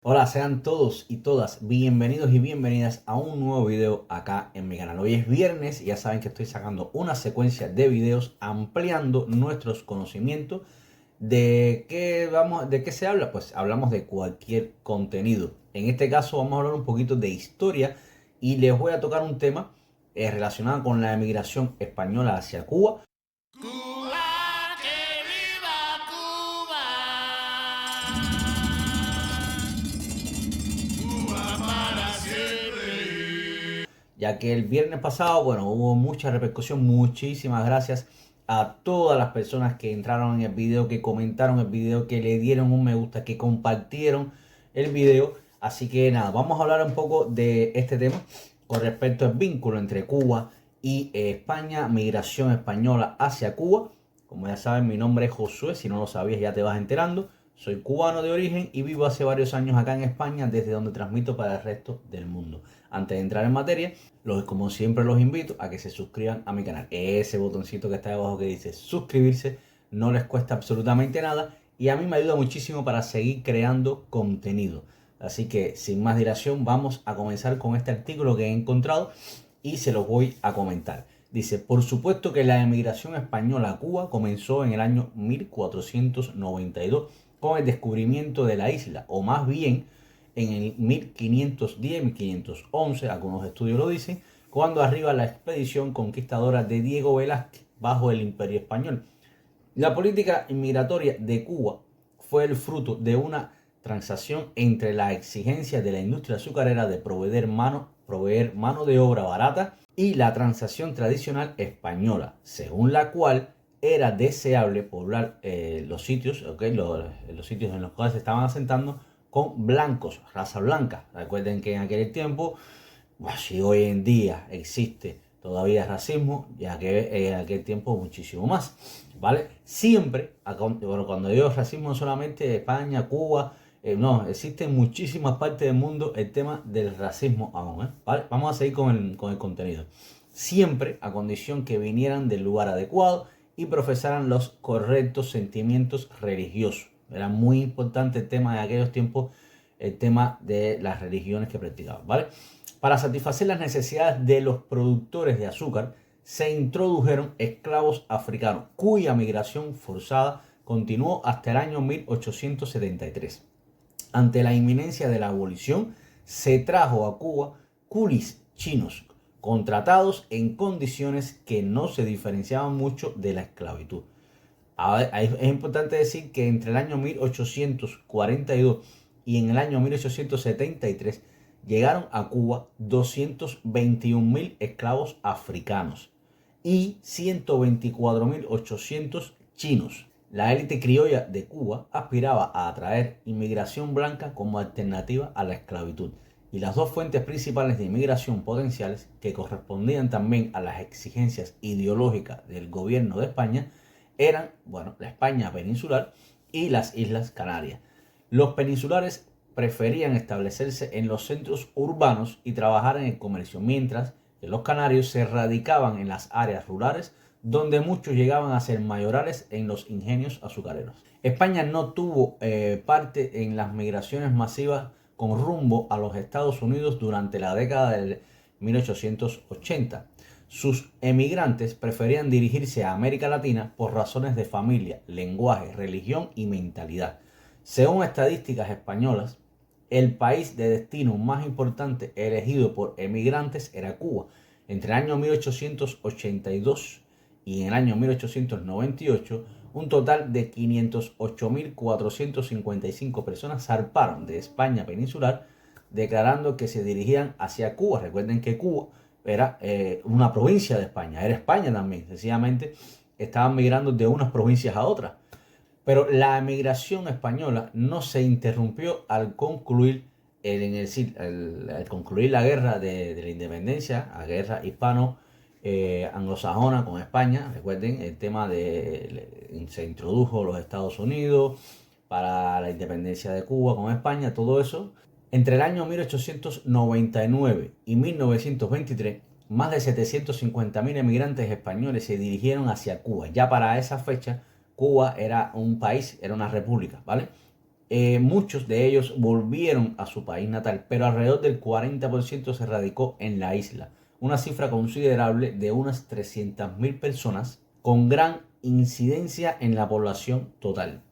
Hola, sean todos y todas bienvenidos y bienvenidas a un nuevo video acá en mi canal. Hoy es viernes y ya saben que estoy sacando una secuencia de videos ampliando nuestros conocimientos. ¿De qué se habla? Pues hablamos de cualquier contenido. En este caso vamos a hablar un poquito de historia y les voy a tocar un tema relacionado con la emigración española hacia Cuba. Cuba, que viva Cuba. Cuba para siempre. Ya que el viernes pasado, bueno, hubo mucha repercusión. Muchísimas gracias a todas las personas que entraron en el video, que comentaron el video, que le dieron un me gusta, que compartieron el video. Así que nada, vamos a hablar un poco de este tema con respecto al vínculo entre Cuba y España, migración española hacia Cuba. Como ya saben, mi nombre es Josué, si no lo sabías ya te vas enterando. Soy cubano de origen y vivo hace varios años acá en España, desde donde transmito para el resto del mundo. Antes de entrar en materia, como siempre los invito a que se suscriban a mi canal. Ese botoncito que está debajo que dice suscribirse no les cuesta absolutamente nada y a mí me ayuda muchísimo para seguir creando contenido. Así que sin más dilación vamos a comenzar con este artículo que he encontrado y se los voy a comentar. Dice, por supuesto que la emigración española a Cuba comenzó en el año 1492 con el descubrimiento de la isla, o más bien en el 1510-1511, algunos estudios lo dicen, cuando arriba la expedición conquistadora de Diego Velázquez bajo el Imperio Español. La política inmigratoria de Cuba fue el fruto de una transacción entre la exigencia de la industria azucarera de proveer mano de obra barata y la transacción tradicional española, según la cual era deseable poblar los sitios en los cuales se estaban asentando con blancos, raza blanca. Recuerden que en aquel tiempo, si hoy en día existe todavía racismo, ya que en aquel tiempo muchísimo más, ¿vale? Siempre, bueno, cuando digo racismo no solamente España, Cuba, no, existe en muchísimas partes del mundo el tema del racismo aún, ¿vale? Vamos a seguir con el contenido. Siempre a condición que vinieran del lugar adecuado y profesaran los correctos sentimientos religiosos. Era muy importante el tema de aquellos tiempos, el tema de las religiones que practicaban, ¿vale? Para satisfacer las necesidades de los productores de azúcar, se introdujeron esclavos africanos, cuya migración forzada continuó hasta el año 1873. Ante la inminencia de la abolición, se trajo a Cuba culis chinos, contratados en condiciones que no se diferenciaban mucho de la esclavitud. Es importante decir que entre el año 1842 y en el año 1873 llegaron a Cuba 221.000 esclavos africanos y 124.800 chinos. La élite criolla de Cuba aspiraba a atraer inmigración blanca como alternativa a la esclavitud. Y las dos fuentes principales de inmigración potenciales, que correspondían también a las exigencias ideológicas del gobierno de España, eran, bueno, la España peninsular y las Islas Canarias. Los peninsulares preferían establecerse en los centros urbanos y trabajar en el comercio, mientras que los canarios se radicaban en las áreas rurales, donde muchos llegaban a ser mayorales en los ingenios azucareros. España no tuvo parte en las migraciones masivas con rumbo a los Estados Unidos durante la década del 1880. Sus emigrantes preferían dirigirse a América Latina por razones de familia, lenguaje, religión y mentalidad. Según estadísticas españolas, el país de destino más importante elegido por emigrantes era Cuba. Entre el año 1882 y en el año 1898, un total de 508.455 personas zarparon de España peninsular, declarando que se dirigían hacia Cuba. Recuerden que Cuba era una provincia de España, era España también, sencillamente estaban migrando de unas provincias a otras. Pero la emigración española no se interrumpió al concluir, al concluir la guerra de la independencia, la guerra hispano-anglosajona con España. Recuerden el tema se introdujo los Estados Unidos para la independencia de Cuba con España, todo eso. Entre el año 1899 y 1923, más de 750.000 emigrantes españoles se dirigieron hacia Cuba. Ya para esa fecha, Cuba era un país, era una república, ¿vale? Muchos de ellos volvieron a su país natal, pero alrededor del 40% se radicó en la isla, una cifra considerable de unas 300.000 personas con gran incidencia en la población total.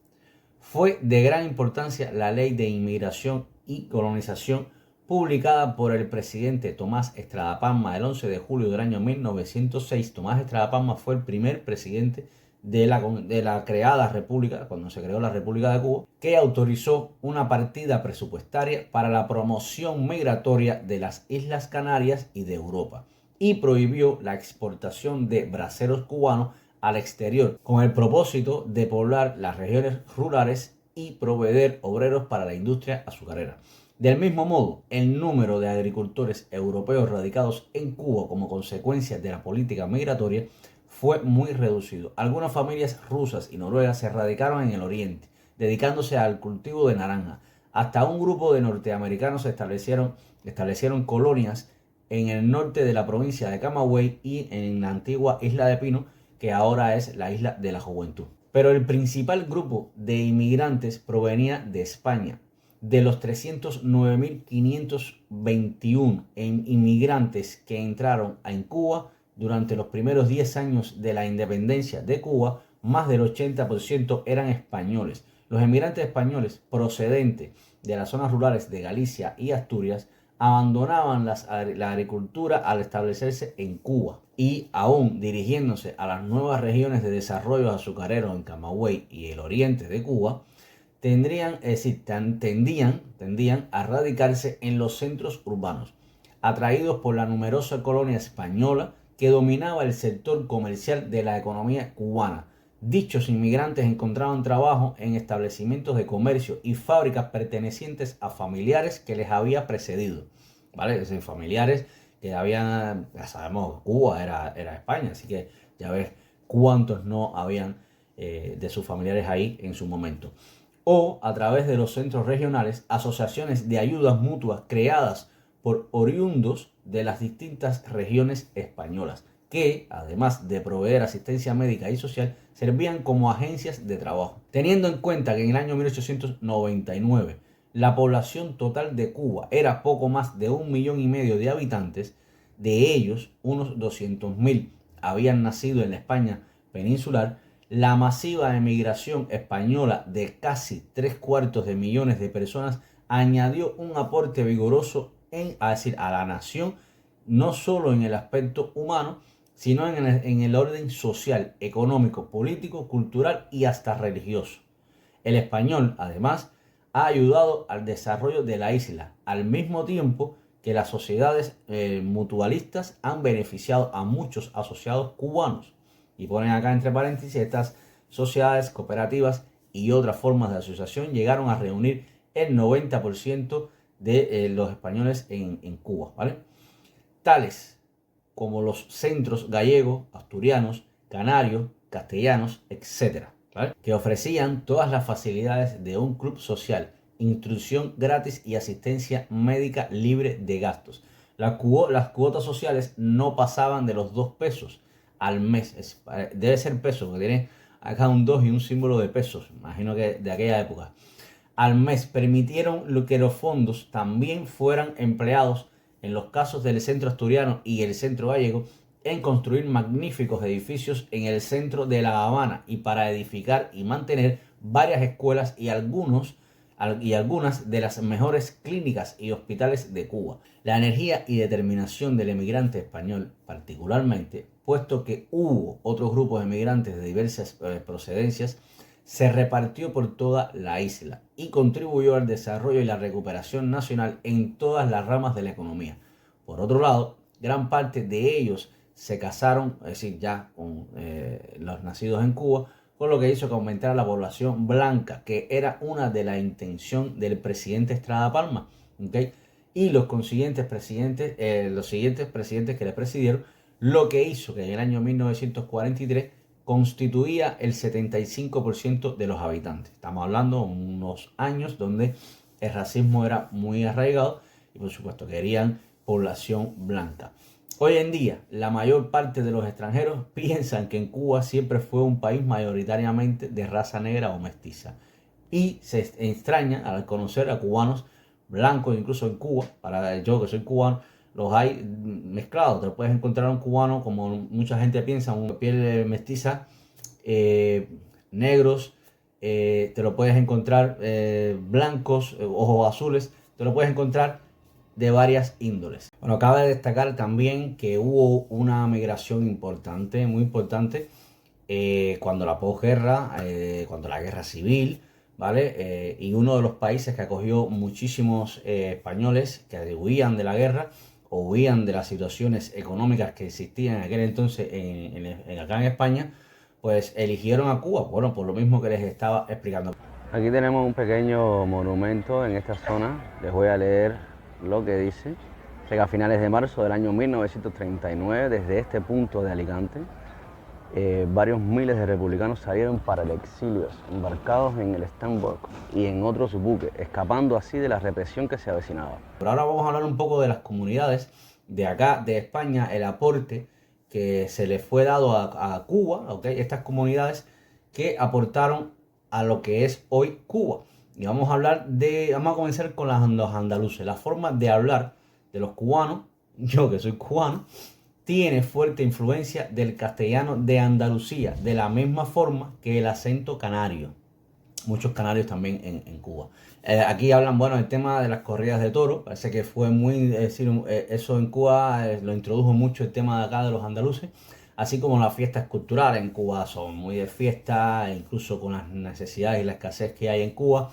Fue de gran importancia la Ley de Inmigración y Colonización publicada por el presidente Tomás Estrada Palma el 11 de julio del año 1906. Tomás Estrada Palma fue el primer presidente de la creada República, cuando se creó la República de Cuba, que autorizó una partida presupuestaria para la promoción migratoria de las Islas Canarias y de Europa, y prohibió la exportación de braceros cubanos al exterior, con el propósito de poblar las regiones rurales y proveer obreros para la industria azucarera. Del mismo modo, el número de agricultores europeos radicados en Cuba como consecuencia de la política migratoria fue muy reducido. Algunas familias rusas y noruegas se radicaron en el oriente, dedicándose al cultivo de naranja. Hasta un grupo de norteamericanos establecieron colonias en el norte de la provincia de Camagüey y en la antigua isla de Pino, que ahora es la isla de la Juventud. Pero el principal grupo de inmigrantes provenía de España. De los 309.521 inmigrantes que entraron en Cuba durante los primeros 10 años de la independencia de Cuba, más del 80% eran españoles. Los inmigrantes españoles procedentes de las zonas rurales de Galicia y Asturias abandonaban la agricultura al establecerse en Cuba, y aún dirigiéndose a las nuevas regiones de desarrollo azucarero en Camagüey y el oriente de Cuba, tendían a radicarse en los centros urbanos, atraídos por la numerosa colonia española que dominaba el sector comercial de la economía cubana. Dichos inmigrantes encontraban trabajo en establecimientos de comercio y fábricas pertenecientes a familiares que les había precedido, ¿vale? Es decir, familiares que habían, ya sabemos, Cuba era España, así que ya ves cuántos no habían de sus familiares ahí en su momento. O a través de los centros regionales, asociaciones de ayudas mutuas creadas por oriundos de las distintas regiones españolas, que, además de proveer asistencia médica y social, servían como agencias de trabajo. Teniendo en cuenta que en el año 1899 la población total de Cuba era poco más de 1,5 millones de habitantes, de ellos unos 200.000 habían nacido en la España peninsular, la masiva emigración española de casi 3/4 millones de personas añadió un aporte vigoroso a la nación, no solo en el aspecto humano, sino en el orden social, económico, político, cultural y hasta religioso. El español, además, ha ayudado al desarrollo de la isla, al mismo tiempo que las sociedades mutualistas han beneficiado a muchos asociados cubanos. Y ponen acá entre paréntesis, estas sociedades cooperativas y otras formas de asociación llegaron a reunir el 90% de los españoles en Cuba, ¿vale? Tales como los centros gallegos, asturianos, canarios, castellanos, etc., ¿vale? Que ofrecían todas las facilidades de un club social, instrucción gratis y asistencia médica libre de gastos. Las cuotas sociales no pasaban de los 2 pesos al mes. Debe ser pesos, porque tiene acá un 2 y un símbolo de pesos, imagino que de aquella época. Al mes permitieron que los fondos también fueran empleados, en los casos del centro asturiano y el centro gallego, en construir magníficos edificios en el centro de La Habana y para edificar y mantener varias escuelas y algunas de las mejores clínicas y hospitales de Cuba. La energía y determinación del emigrante español, particularmente, puesto que hubo otros grupos de emigrantes de diversas procedencias, se repartió por toda la isla y contribuyó al desarrollo y la recuperación nacional en todas las ramas de la economía. Por otro lado, gran parte de ellos se casaron, es decir, ya con los nacidos en Cuba, con lo que hizo que aumentara la población blanca, que era una de las intenciones del presidente Estrada Palma, ¿okay? Y los siguientes presidentes que le presidieron, lo que hizo que en el año 1943 constituía el 75% de los habitantes. Estamos hablando de unos años donde el racismo era muy arraigado y por supuesto querían población blanca. Hoy en día, la mayor parte de los extranjeros piensan que en Cuba siempre fue un país mayoritariamente de raza negra o mestiza. Y se extraña al conocer a cubanos blancos, incluso en Cuba, para yo que soy cubano, los hay mezclados. Te puedes encontrar un cubano, como mucha gente piensa, un piel mestiza, negros, te lo puedes encontrar blancos, ojos azules, te lo puedes encontrar de varias índoles. Bueno, cabe destacar también que hubo una migración importante, muy importante, cuando la posguerra, cuando la guerra civil, ¿vale? Y uno de los países que acogió muchísimos españoles que huían de la guerra o huían de las situaciones económicas que existían en aquel entonces acá en España, pues eligieron a Cuba, bueno, por lo mismo que les estaba explicando. Aquí tenemos un pequeño monumento en esta zona, les voy a leer lo que dice. Que a finales de marzo del año 1939, desde este punto de Alicante, varios miles de republicanos salieron para el exilio, embarcados en el Stanbock y en otros buques, escapando así de la represión que se avecinaba. Pero ahora vamos a hablar un poco de las comunidades de acá, de España, el aporte que se le fue dado a Cuba, ¿okay? Estas comunidades que aportaron a lo que es hoy Cuba. Y vamos a comenzar con los andaluces. La forma de hablar de los cubanos, yo que soy cubano, tiene fuerte influencia del castellano de Andalucía, de la misma forma que el acento canario. Muchos canarios también en Cuba. Aquí hablan, bueno, el tema de las corridas de toros. Parece que fue muy, eso en Cuba lo introdujo mucho el tema de acá de los andaluces. Así como las fiestas culturales en Cuba son muy de fiesta, incluso con las necesidades y la escasez que hay en Cuba.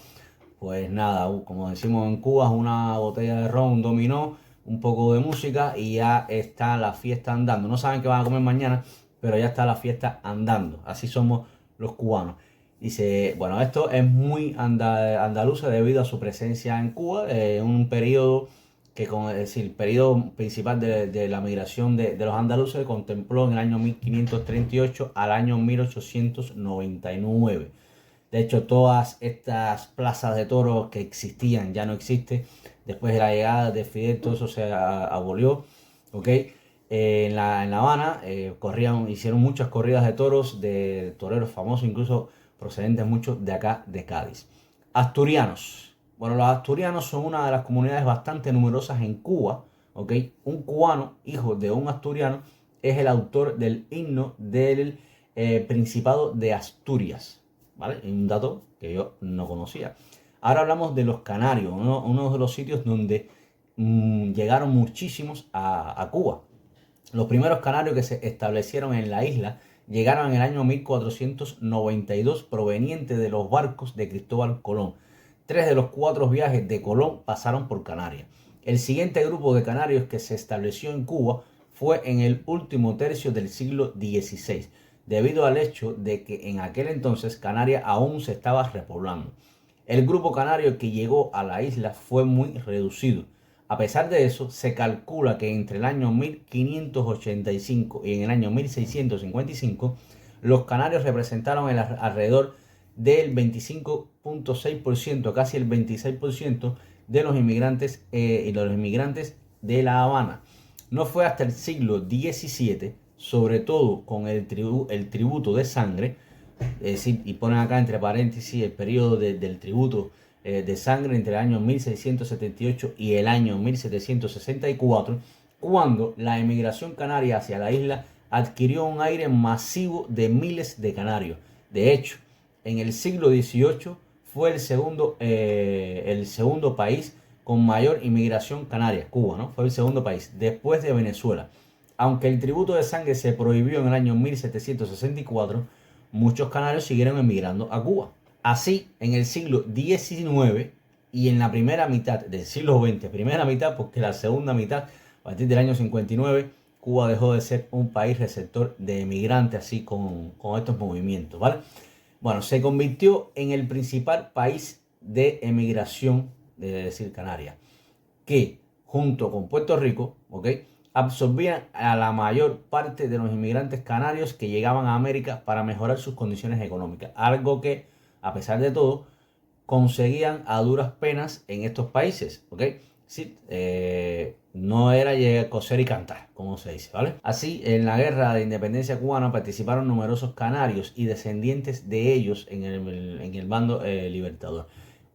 Pues nada, como decimos en Cuba, una botella de ron, un dominó, un poco de música y ya está la fiesta andando. No saben qué van a comer mañana, pero ya está la fiesta andando. Así somos los cubanos. Dice, bueno, esto es muy andaluza debido a su presencia en Cuba, en un periodo que, es decir, el periodo principal de la migración de los andaluces contempló en el año 1538 al año 1899. De hecho, todas estas plazas de toros que existían ya no existen. Después de la llegada de Fidel, todo eso se abolió. ¿Ok? En La Habana hicieron muchas corridas de toros de toreros famosos, incluso procedentes muchos de acá, de Cádiz. Asturianos. Bueno, los asturianos son una de las comunidades bastante numerosas en Cuba. ¿Ok? Un cubano, hijo de un asturiano, es el autor del himno del Principado de Asturias. ¿Vale? Un dato que yo no conocía. Ahora hablamos de los canarios, uno de los sitios donde llegaron muchísimos a Cuba. Los primeros canarios que se establecieron en la isla llegaron en el año 1492 provenientes de los barcos de Cristóbal Colón. 3 de los 4 viajes de Colón pasaron por Canarias. El siguiente grupo de canarios que se estableció en Cuba fue en el último tercio del siglo XVI, debido al hecho de que en aquel entonces Canarias aún se estaba repoblando. El grupo canario que llegó a la isla fue muy reducido. A pesar de eso, se calcula que entre el año 1585 y en el año 1655, los canarios representaron alrededor del 25.6%, casi el 26% de los inmigrantes de La Habana. No fue hasta el siglo XVII, sobre todo con el tributo de sangre, es decir, y ponen acá entre paréntesis el periodo del tributo de sangre entre el año 1678 y el año 1764, cuando la emigración canaria hacia la isla adquirió un aire masivo de miles de canarios. De hecho, en el siglo XVIII fue el segundo país con mayor inmigración canaria, Cuba, ¿no? Fue el segundo país, después de Venezuela. Aunque el tributo de sangre se prohibió en el año 1764, muchos canarios siguieron emigrando a Cuba. Así, en el siglo XIX y en la primera mitad del siglo XX, primera mitad porque la segunda mitad, a partir del año 59, Cuba dejó de ser un país receptor de emigrantes, así con estos movimientos, ¿vale? Bueno, se convirtió en el principal país de emigración, es decir, Canarias, que junto con Puerto Rico, ¿ok?, absorbían a la mayor parte de los inmigrantes canarios que llegaban a América para mejorar sus condiciones económicas. Algo que, a pesar de todo, conseguían a duras penas en estos países. ¿Okay? Sí, no era llegar, coser y cantar, como se dice, ¿vale? Así, en la guerra de independencia cubana participaron numerosos canarios y descendientes de ellos en el bando libertador.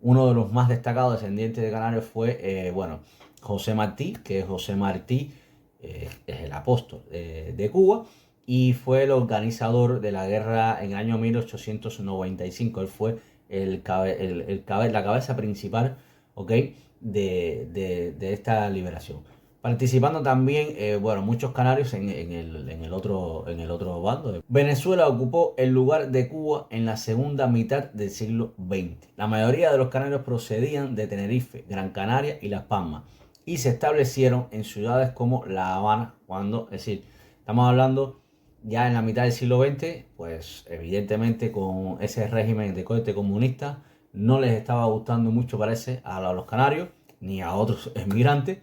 Uno de los más destacados descendientes de canarios fue, bueno, José Martí, que es José Martí, es el apóstol de Cuba, y fue el organizador de la guerra en el año 1895. Él fue la cabeza principal, ¿ok?, de esta liberación. Participando también, bueno, muchos canarios en el otro bando. Venezuela ocupó el lugar de Cuba en la segunda mitad del siglo XX. La mayoría de los canarios procedían de Tenerife, Gran Canaria y Las Palmas y se establecieron en ciudades como La Habana, es decir, estamos hablando ya en la mitad del siglo XX, pues evidentemente con ese régimen de corte comunista no les estaba gustando mucho, parece, a los canarios ni a otros emigrantes.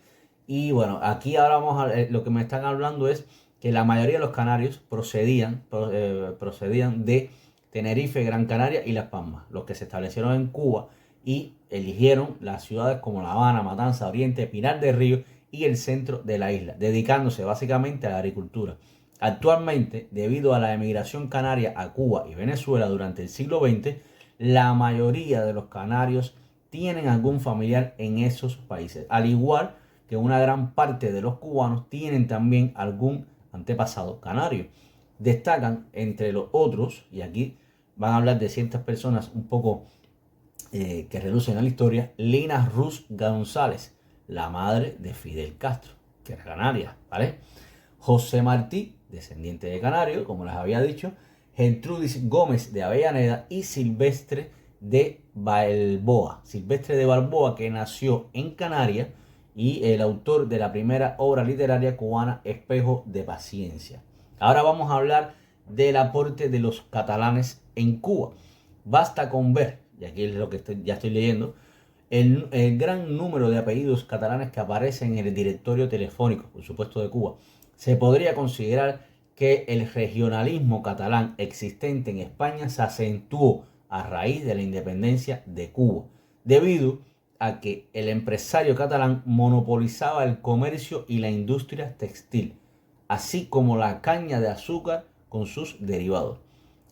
Y bueno, aquí ahora lo que me están hablando es que la mayoría de los canarios procedían de Tenerife, Gran Canaria y Las Palmas, los que se establecieron en Cuba y eligieron las ciudades como La Habana, Matanza, Oriente, Pinar del Río y el centro de la isla, dedicándose básicamente a la agricultura. Actualmente, debido a la emigración canaria a Cuba y Venezuela durante el siglo XX, la mayoría de los canarios tienen algún familiar en esos países, al igual que una gran parte de los cubanos tienen también algún antepasado canario. Destacan entre los otros, y aquí van a hablar de ciertas personas un poco que relucen en la historia, Lina Ruz González, la madre de Fidel Castro, que era canaria, ¿vale? José Martí, descendiente de canario, como les había dicho, Gertrudis Gómez de Avellaneda y Silvestre de Balboa. Silvestre de Balboa, que nació en Canarias y el autor de la primera obra literaria cubana, Espejo de Paciencia. Ahora vamos a hablar del aporte de los catalanes en Cuba. Basta con ver, y aquí es lo que ya estoy leyendo, el gran número de apellidos catalanes que aparecen en el directorio telefónico, por supuesto de Cuba. Se podría considerar que el regionalismo catalán existente en España se acentuó a raíz de la independencia de Cuba, debido a que el empresario catalán monopolizaba el comercio y la industria textil, así como la caña de azúcar con sus derivados.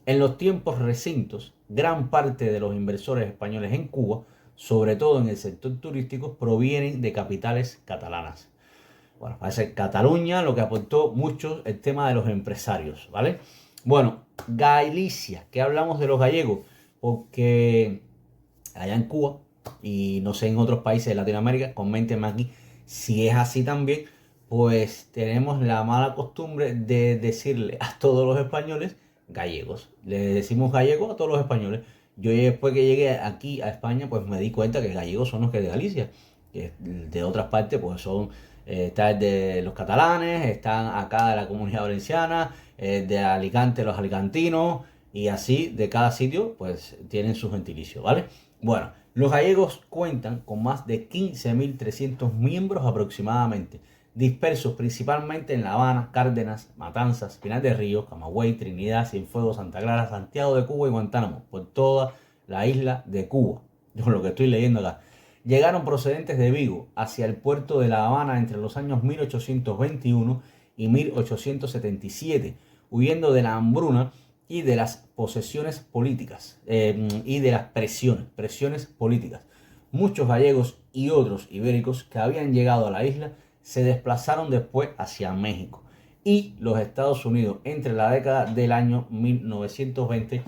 En los tiempos recientes, gran parte de los inversores españoles en Cuba, sobre todo en el sector turístico, provienen de capitales catalanas. Bueno, parece Cataluña lo que aportó mucho el tema de los empresarios, ¿vale? Bueno, Galicia, ¿qué hablamos de los gallegos? Porque allá en Cuba, y no sé en otros países de Latinoamérica, coméntenme aquí si es así también, pues tenemos la mala costumbre de decirle a todos los españoles gallegos. Le decimos gallegos a todos los españoles. Yo después que llegué aquí a España, pues me di cuenta que gallegos son los que de Galicia, que de otras partes pues son... está el de los catalanes, están acá de la Comunidad Valenciana, de Alicante los alicantinos, y así de cada sitio pues tienen su gentilicio, ¿vale? Bueno, los gallegos cuentan con más de 15.300 miembros aproximadamente, dispersos principalmente en La Habana, Cárdenas, Matanzas, Pinar del Río, Camagüey, Trinidad, Cienfuegos, Santa Clara, Santiago de Cuba y Guantánamo, por toda la isla de Cuba. Yo lo que estoy leyendo acá. Llegaron procedentes de Vigo hacia el puerto de La Habana entre los años 1821 y 1877, huyendo de la hambruna y de las posesiones políticas y de las presiones políticas. Muchos gallegos y otros ibéricos que habían llegado a la isla se desplazaron después hacia México y los Estados Unidos entre la década del año 1920,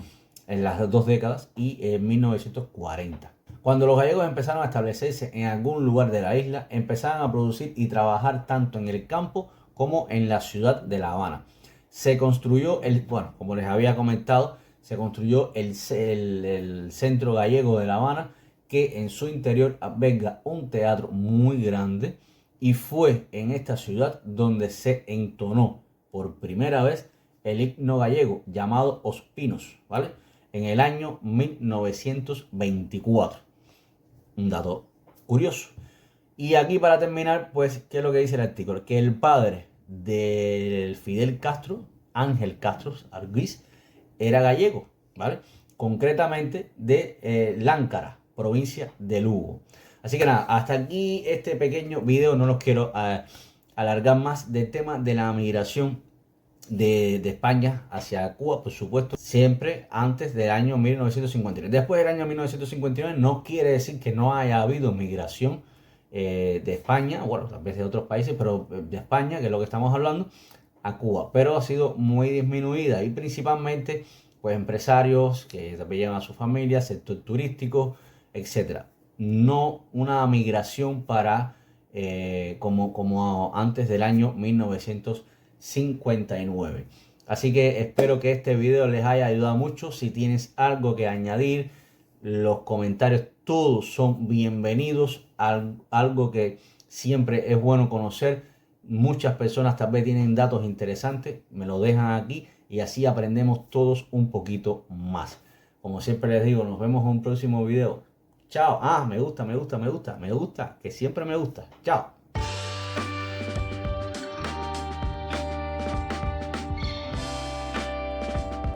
en las dos décadas, y 1940. Cuando los gallegos empezaron a establecerse en algún lugar de la isla, empezaron a producir y trabajar tanto en el campo como en la ciudad de La Habana. Se construyó como les había comentado, se construyó el Centro Gallego de La Habana, que en su interior alberga un teatro muy grande, y fue en esta ciudad donde se entonó por primera vez el himno gallego llamado Os Pinos, ¿vale? En el año 1924. Un dato curioso. Y aquí para terminar, pues, ¿qué es lo que dice el artículo? Que el padre del Fidel Castro, Ángel Castro Arguiz, era gallego, ¿vale? Concretamente de Láncara, provincia de Lugo. Así que nada, hasta aquí este pequeño video. No los quiero alargar más del tema de la migración de España hacia Cuba, por supuesto, siempre antes del año 1959. Después del año 1959 no quiere decir que no haya habido migración de España, bueno, tal vez de otros países, pero de España, que es lo que estamos hablando, a Cuba. Pero ha sido muy disminuida y principalmente pues empresarios que también llevan a su familia, sector turístico, etcétera. No una migración para como antes del año 1959. Así que espero que este video les haya ayudado mucho. Si tienes algo que añadir, los comentarios todos son bienvenidos. Algo que siempre es bueno conocer. Muchas personas tal vez tienen datos interesantes, me lo dejan aquí y así aprendemos todos un poquito más. Como siempre les digo, nos vemos en un próximo video. Chao. Me gusta, que siempre me gusta. Chao.